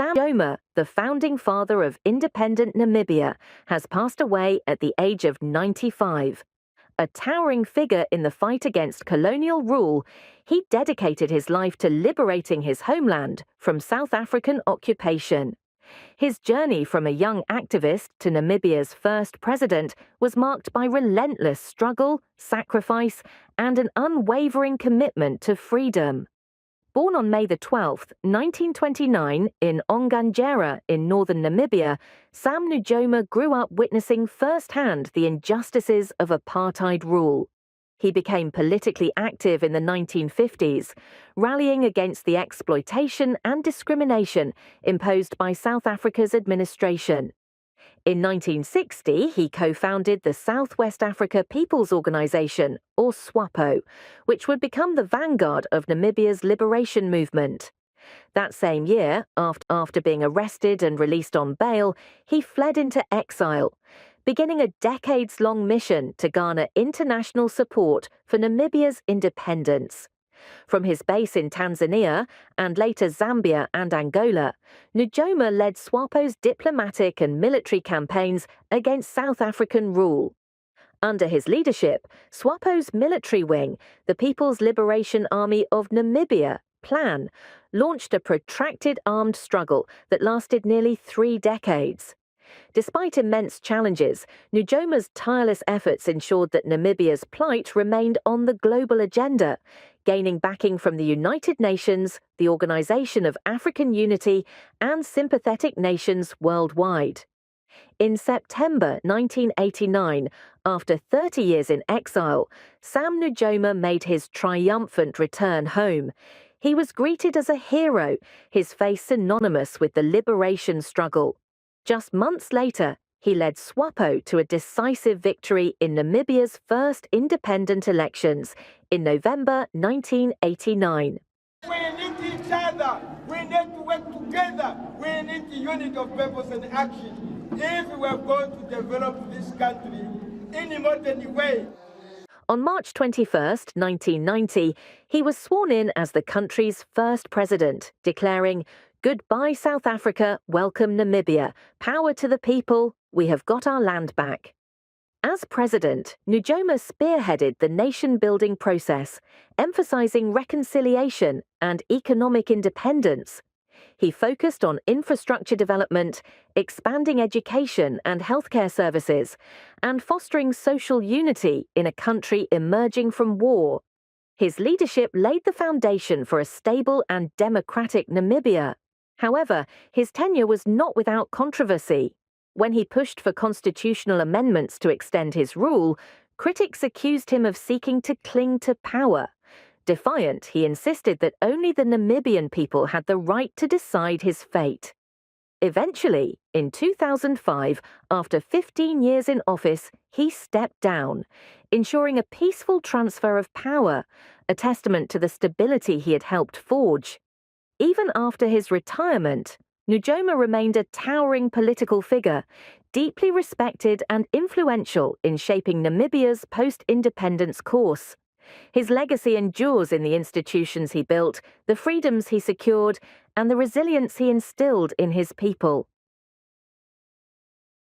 Sam Nujoma, the founding father of independent Namibia, has passed away at the age of 95. A towering figure in the fight against colonial rule, he dedicated his life to liberating his homeland from South African occupation. His journey from a young activist to Namibia's first president was marked by relentless struggle, sacrifice, and an unwavering commitment to freedom. Born on May 12, 1929, in Onganjera in northern Namibia, Sam Nujoma grew up witnessing firsthand the injustices of apartheid rule. He became politically active in the 1950s, rallying against the exploitation and discrimination imposed by South Africa's administration. In 1960, he co-founded the South West Africa People's Organization, or SWAPO, which would become the vanguard of Namibia's liberation movement. That same year, after being arrested and released on bail, he fled into exile, beginning a decades-long mission to garner international support for Namibia's independence. From his base in Tanzania and later Zambia and Angola, Nujoma led SWAPO's diplomatic and military campaigns against South African rule. Under his leadership, SWAPO's military wing, the People's Liberation Army of Namibia, PLAN, launched a protracted armed struggle that lasted nearly 3 decades. Despite immense challenges, Nujoma's tireless efforts ensured that Namibia's plight remained on the global agenda, gaining backing from the United Nations, the Organization of African Unity, and sympathetic nations worldwide. In September 1989, after 30 years in exile, Sam Nujoma made his triumphant return home. He was greeted as a hero, his face synonymous with the liberation struggle. Just months later, he led SWAPO to a decisive victory in Namibia's first independent elections in November 1989. We need each other. We need to work together. We need the unity of purpose and action if we are going to develop this country in a modern way. On March 21, 1990, he was sworn in as the country's first president, declaring, "Goodbye South Africa, welcome Namibia, power to the people, we have got our land back." As president, Nujoma spearheaded the nation-building process, emphasizing reconciliation and economic independence. He focused on infrastructure development, expanding education and healthcare services, and fostering social unity in a country emerging from war. His leadership laid the foundation for a stable and democratic Namibia. However, his tenure was not without controversy. When he pushed for constitutional amendments to extend his rule, critics accused him of seeking to cling to power. Defiant, he insisted that only the Namibian people had the right to decide his fate. Eventually, in 2005, after 15 years in office, he stepped down, ensuring a peaceful transfer of power, a testament to the stability he had helped forge. Even after his retirement, Nujoma remained a towering political figure, deeply respected and influential in shaping Namibia's post-independence course. His legacy endures in the institutions he built, the freedoms he secured, and the resilience he instilled in his people.